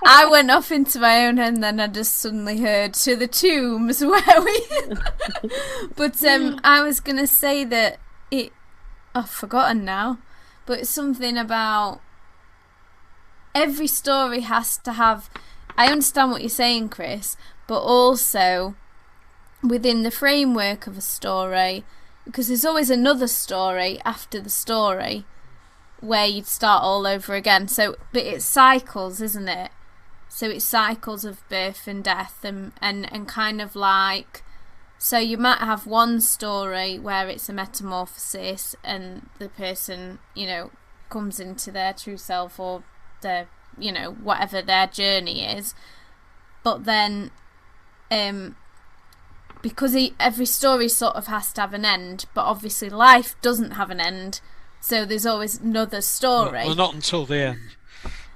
I went off into my own and then I just suddenly heard to the tombs where we but I was gonna say that I've forgotten now, but it's something about every story has to have, I understand what you're saying, Chris, but also within the framework of a story, because there's always another story after the story where you'd start all over again. So, but it's cycles, isn't it? So it's cycles of birth and death and kind of like, so you might have one story where it's a metamorphosis and the person, comes into their true self or their, whatever their journey is. But then, because every story sort of has to have an end, but obviously life doesn't have an end, so there's always another story. Well, not until the end.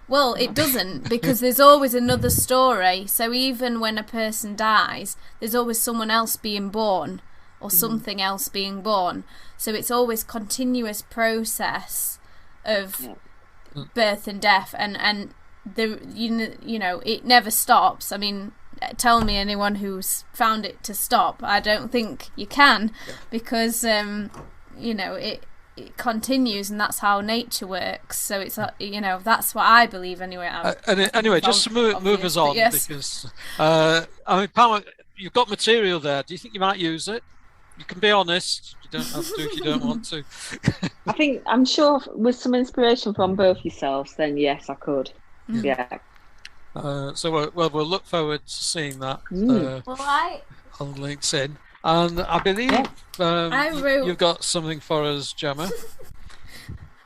Well, it doesn't, because there's always another story. So even when a person dies, there's always someone else being born or something else being born. So it's always continuous process of birth and death, and it never stops. I mean, tell me anyone who's found it to stop. I don't think you can, because it continues, and that's how nature works. So it's that's what I believe anyway. Anyway, just to move us on, because Pam, you've got material there. Do you think you might use it? You can be honest. You don't have to if you don't want to. I'm sure with some inspiration from both yourselves, then yes, I could. Yeah. So we'll look forward to seeing that on LinkedIn. And I believe you've got something for us, Jemma.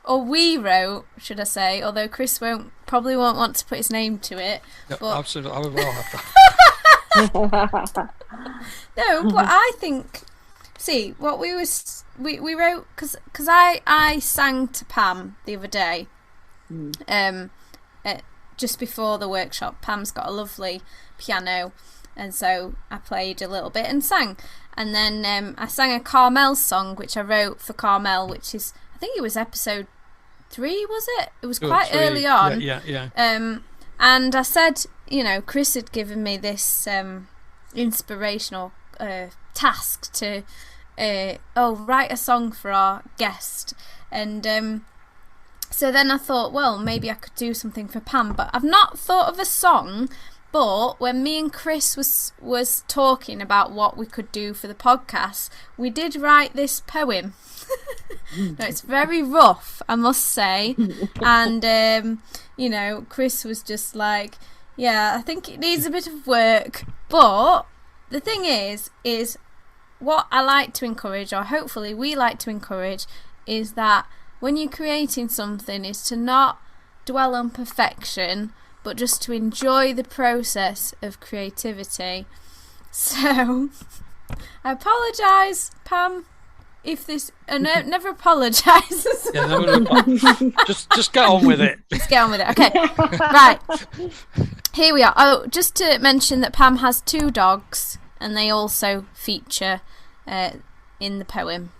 Or we wrote, should I say, although Chris probably won't want to put his name to it. Yeah, but... absolutely, I will have that. No, but I think, what we wrote, because I sang to Pam the other day, just before the workshop. Pam's got a lovely piano, and so I played a little bit and sang. And then I sang a Carmel song, which I wrote for Carmel, which is, I think it was episode 3, was it? It was quite 3. early on. Yeah. And I said, Chris had given me this inspirational task to write a song for our guest. And so then I thought, well, maybe I could do something for Pam, but I've not thought of a song. But when me and Chris was talking about what we could do for the podcast, we did write this poem. No, it's very rough, I must say. And, Chris was just like, yeah, I think it needs a bit of work, but the thing is what I like to encourage, or hopefully we like to encourage, is that when you're creating something, is to not dwell on perfection, but just to enjoy the process of creativity. So, I apologise, Pam, if this... never apologise. Yeah, just get on with it. Just get on with it. Okay, right. Here we are. Oh, just to mention that Pam has 2 dogs, and they also feature in the poem.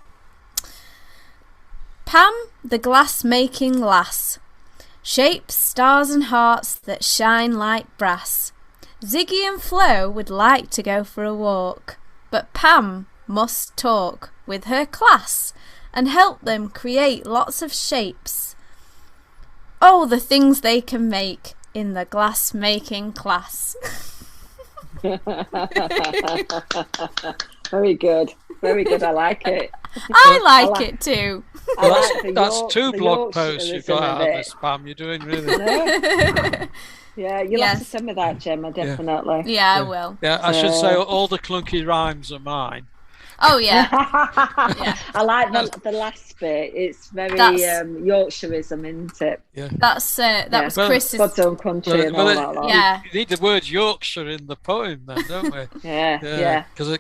Pam, the glass-making lass, shapes stars and hearts that shine like brass. Ziggy and Flo would like to go for a walk, but Pam must talk with her class and help them create lots of shapes. Oh, the things they can make in the glass-making class. Very good. Very good. I like it. I like it too. That's 2 blog posts you've got out of this, Pam. You're doing really well. Yeah, you'll have to send me that, Gemma, definitely. Yeah, I will. Yeah, I should say all the clunky rhymes are mine. Oh, yeah. I like the last bit. It's very Yorkshireism, isn't it? Yeah. That was Chris's... God's own country and all that. Yeah. You need the word Yorkshire in the poem then, don't we? Yeah. Because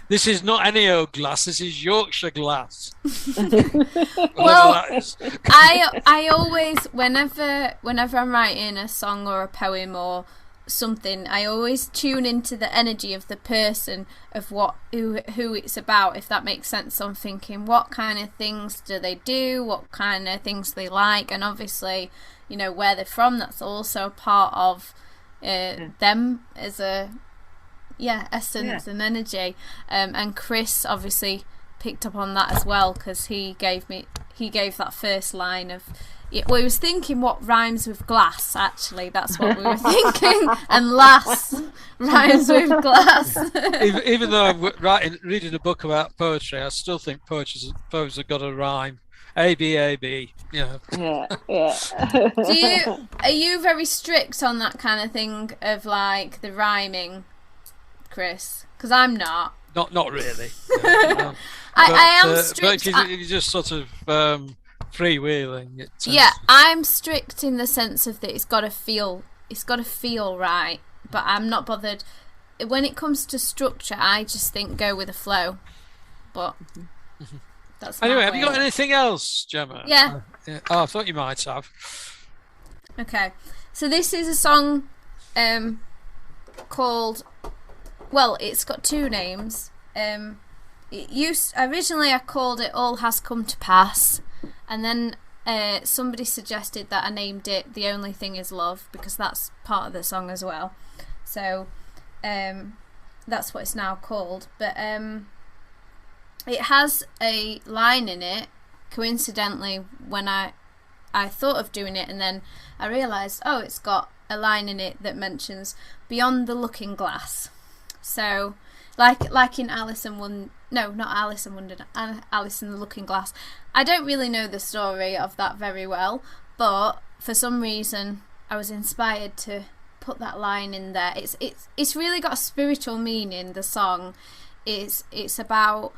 this is not any old glass, this is Yorkshire glass. Well, I always, whenever I'm writing a song or a poem or something, I always tune into the energy of the person, of who it's about, if that makes sense. So I'm thinking, what kind of things do they do, what kind of things they like, and obviously, you know, where they're from. That's also part of them as a essence and energy. And Chris obviously picked up on that as well, because he gave that first line of... Yeah, well, he was thinking what rhymes with glass, actually. That's what we were thinking. And lass rhymes with glass. Even though I'm reading a book about poetry, I still think poems have got a rhyme. A-B, A-B. Yeah. Are you very strict on that kind of thing of, like, the rhyming, Chris? Because I'm not. Not really. No. I am strict. But if you just sort of... freewheeling. I'm strict in the sense of that it's got to feel right, but I'm not bothered when it comes to structure. I just think go with the flow. But that's anyway. Have you got anything else, Gemma? Yeah. Oh, I thought you might have. Okay, so this is a song called. Well, it's got 2 names. Originally I called it "All Has Come to Pass." And then somebody suggested that I named it "The Only Thing Is Love," because that's part of the song as well. So that's what it's now called. But it has a line in it, coincidentally, when I thought of doing it, and then I realised, it's got a line in it that mentions "beyond the looking glass." So like in Alice in Wonderland. No, not Alice in Wonderland. Alice in the Looking Glass. I don't really know the story of that very well, but for some reason I was inspired to put that line in there. It's really got a spiritual meaning. The song it's about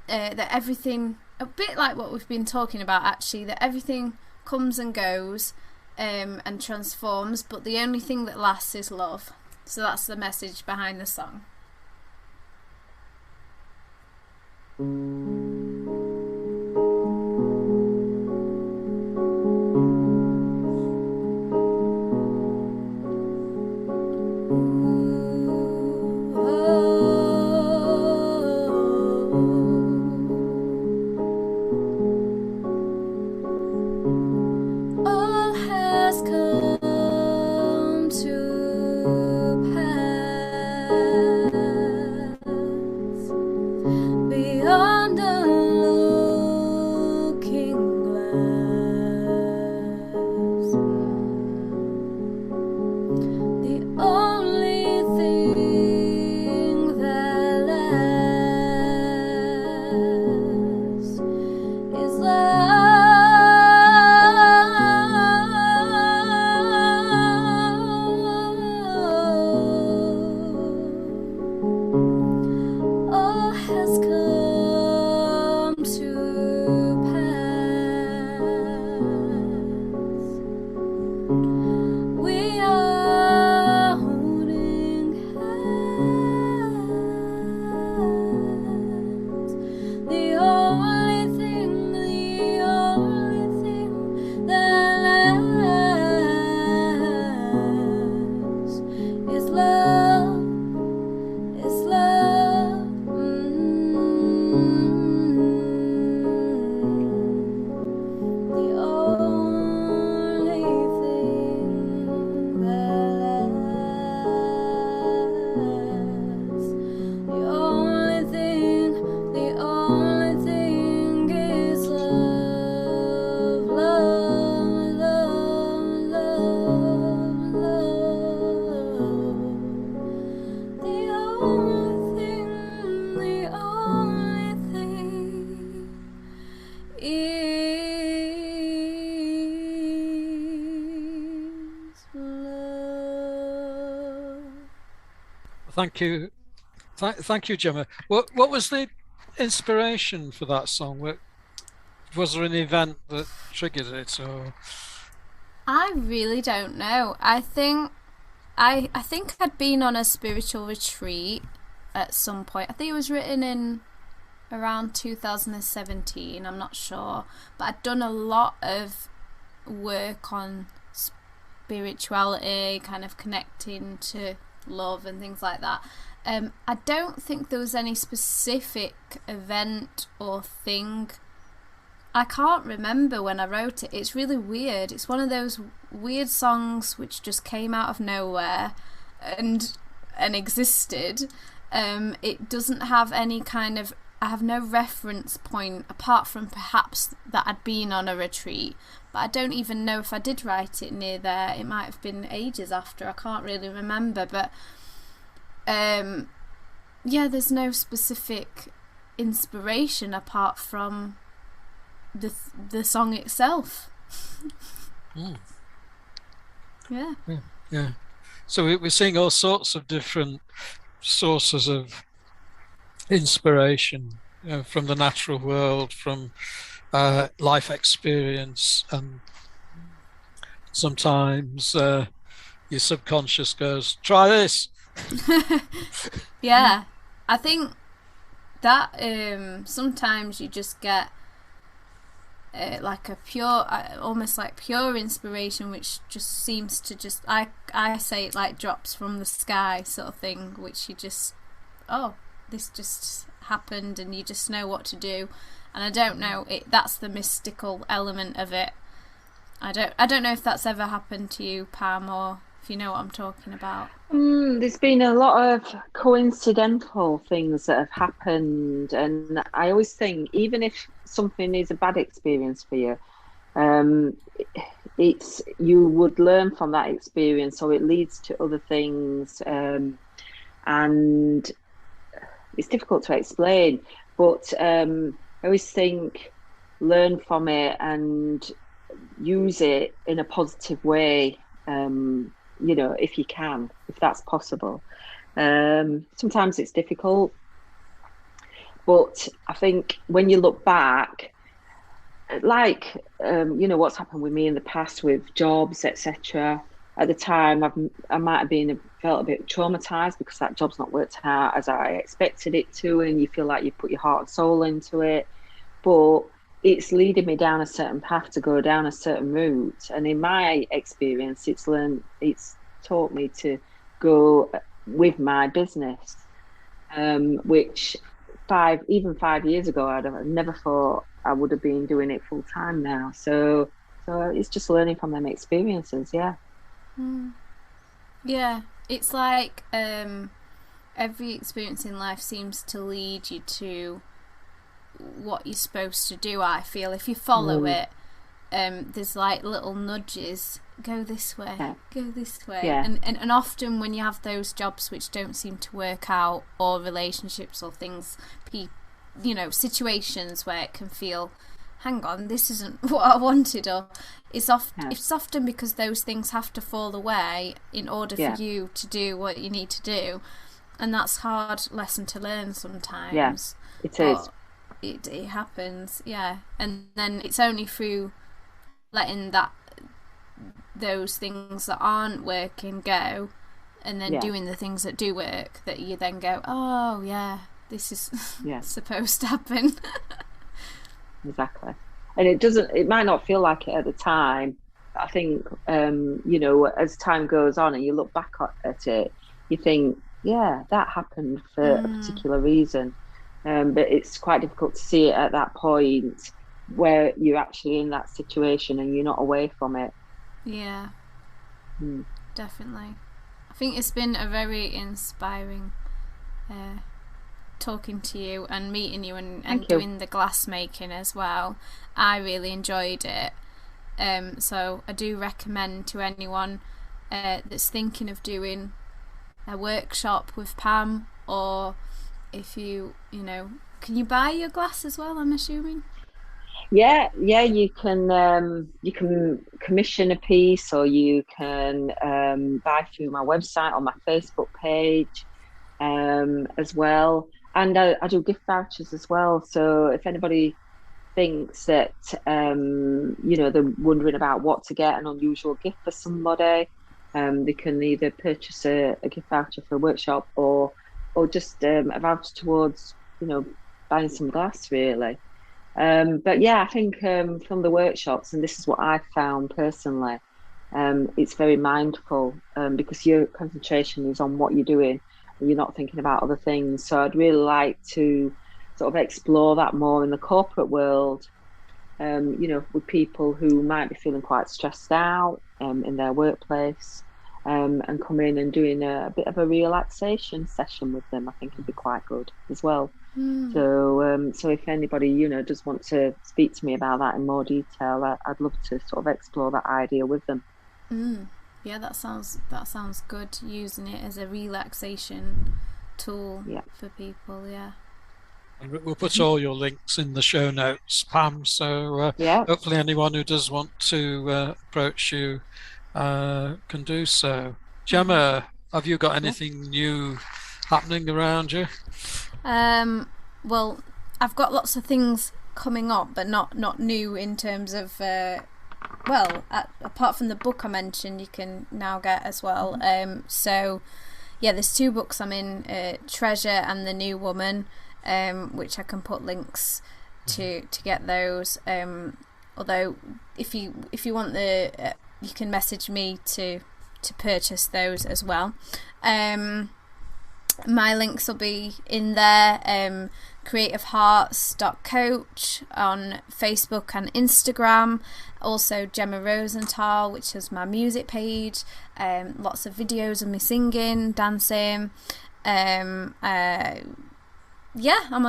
that everything, a bit like what we've been talking about actually, that everything comes and goes and transforms, but the only thing that lasts is love. So that's the message behind the song. All has come to pass beyond the is love. Thank you. Thank you, Jemma. What was the inspiration for that song? Was there an event that triggered it, or? I really don't know. I think I'd been on a spiritual retreat at some point. I think it was written in around 2017. I'm not sure, but I'd done a lot of work on spirituality, kind of connecting to love and things like that. I don't think there was any specific event or thing. I can't remember when I wrote it. It's really weird. It's one of those weird songs which just came out of nowhere and existed. It doesn't have any kind of... I have no reference point apart from perhaps that I'd been on a retreat. But I don't even know if I did write it near there. It might have been ages after. I can't really remember. But yeah, there's no specific inspiration apart from the song itself. Yeah. So we're seeing all sorts of different sources of inspiration, from the natural world, from life experience, and sometimes your subconscious goes, try this. Yeah, I think that sometimes you just get like a pure, almost like pure inspiration, which just seems to just, I say it like drops from the sky sort of thing, which you just, oh, this just happened and you just know what to do. And I don't know, that's the mystical element of it. I don't know if that's ever happened to you, Pam, or if you know what I'm talking about. There's been a lot of coincidental things that have happened, and I always think, even if something is a bad experience for you, you would learn from that experience, so it leads to other things, and it's difficult to explain, but I always think, learn from it and use it in a positive way, if you can, if that's possible. Sometimes it's difficult, but I think when you look back, like what's happened with me in the past with jobs, etc. At the time, I might have felt a bit traumatized because that job's not worked out as I expected it to, and you feel like you put your heart and soul into it, but it's leading me down a certain path to go down a certain route. And in my experience, it's taught me to go with my business, which 5 years ago, I'd have never thought I would have been doing it full time now. So it's just learning from them experiences. Yeah. Yeah, it's like every experience in life seems to lead you to what you're supposed to do. I feel if you follow it, there's like little nudges, go this way, go this way. Yeah. And often when you have those jobs which don't seem to work out, or relationships or things, situations where it can feel, hang on, this isn't what I wanted, or it's often because those things have to fall away in order for you to do what you need to do, and that's a hard lesson to learn sometimes. Yes, it is. It happens, yeah. And then it's only through letting those things that aren't working go, and then doing the things that do work, that you then go, oh yeah, this is supposed to happen. Exactly. And it might not feel like it at the time. I think as time goes on and you look back at it, you think, yeah, that happened for a particular reason. But it's quite difficult to see it at that point where you're actually in that situation and you're not away from it. Yeah, definitely. I think it's been a very inspiring talking to you and meeting you and doing the glass making as well. I really enjoyed it. So I do recommend to anyone that's thinking of doing a workshop with Pam, or if can you buy your glass as well, I'm assuming? You can commission a piece, or you can buy through my website or my Facebook page as well. And I do gift vouchers as well. So if anybody thinks that they're wondering about what to get, an unusual gift for somebody, they can either purchase a gift voucher for a workshop, or just a voucher towards buying some glass, really. But yeah, I think from the workshops, and this is what I found personally, it's very mindful, because your concentration is on what you're doing and you're not thinking about other things. So I'd really like to sort of explore that more in the corporate world, with people who might be feeling quite stressed out in their workplace, and come in and doing a bit of a relaxation session with them. I think it'd be quite good as well. So if anybody does want to speak to me about that in more detail, I'd love to sort of explore that idea with them. Yeah, that sounds good, using it as a relaxation tool for people. And we'll put all your links in the show notes, Pam, so hopefully anyone who does want to approach you can do so. Jemma, have you got anything new happening around you? Well, I've got lots of things coming up, but not new in terms of apart from the book I mentioned, you can now get as well. So there's 2 books I'm in, Treasure and The New Woman, which I can put links to get those. Although if you want you can message me to purchase those as well. My links will be in there. creativehearts.coach on Facebook and Instagram. Also Jemma Rosenthal, which is my music page. Lots of videos of me singing, dancing. I'm on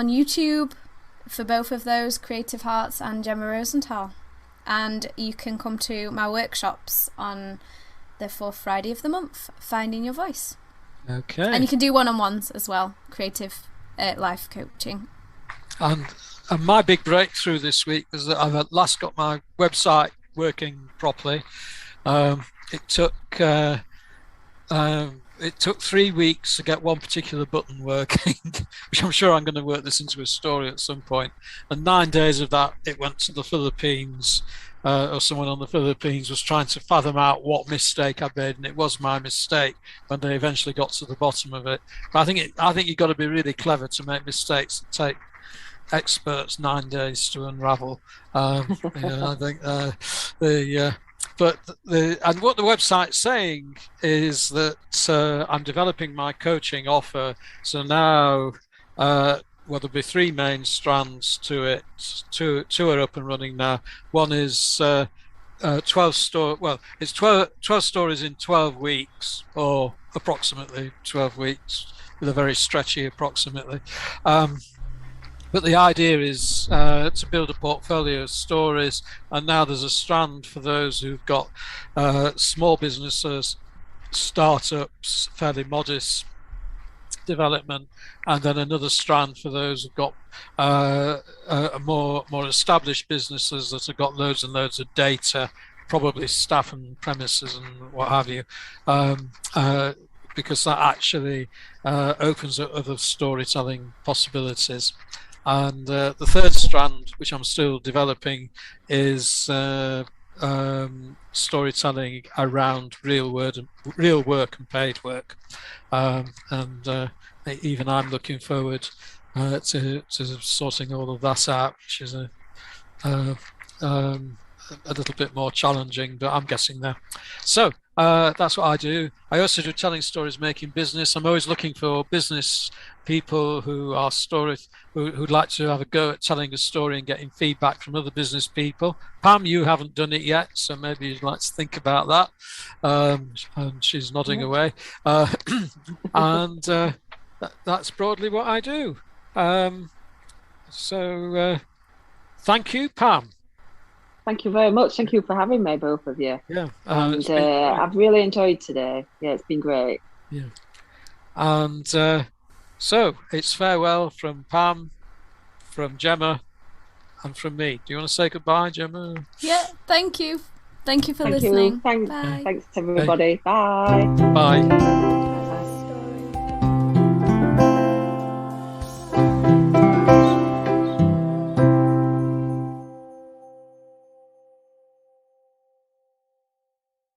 YouTube for both of those, Creative Hearts and Jemma Rosenthal. And you can come to my workshops on the 4th Friday of the month, Finding Your Voice. Okay. And you can do one-on-ones as well, creative life coaching. And my big breakthrough this week was that I've at last got my website working properly. It took 3 weeks to get one particular button working, which I'm sure I'm going to work this into a story at some point. And 9 days of that, it went to the Philippines, or someone on the Philippines was trying to fathom out what mistake I made, and it was my mistake when they eventually got to the bottom of it. But I think you've got to be really clever to make mistakes that take experts 9 days to unravel. I think and what the website's saying is that I'm developing my coaching offer. So now, there'll be 3 main strands to it. Two are up and running now. One is 12 stories in 12 weeks, or approximately 12 weeks, with a very stretchy approximately. But the idea is to build a portfolio of stories, and now there's a strand for those who've got small businesses, startups, fairly modest development, and then another strand for those who've got more established businesses that have got loads and loads of data, probably staff and premises and what have you, because that actually opens up other storytelling possibilities. And the third strand, which I'm still developing, is storytelling around real work and paid work. Even I'm looking forward to sorting all of that out, which is a little bit more challenging, but I'm getting there. So that's what I do. I also do telling stories, making business. I'm always looking for business people who are who'd like to have a go at telling a story and getting feedback from other business people. Pam, you haven't done it yet, so maybe you'd like to think about that. And she's nodding away. That's broadly what I do. Thank you, Pam. Thank you very much. Thank you for having me, both of you. Yeah. I've really enjoyed today. Yeah, it's been great. Yeah. And so it's farewell from Pam, from Jemma, and from me. Do you want to say goodbye, Jemma? Yeah, thank you. Thank you for Thank listening. you. Bye. Thanks everybody. Bye. Bye.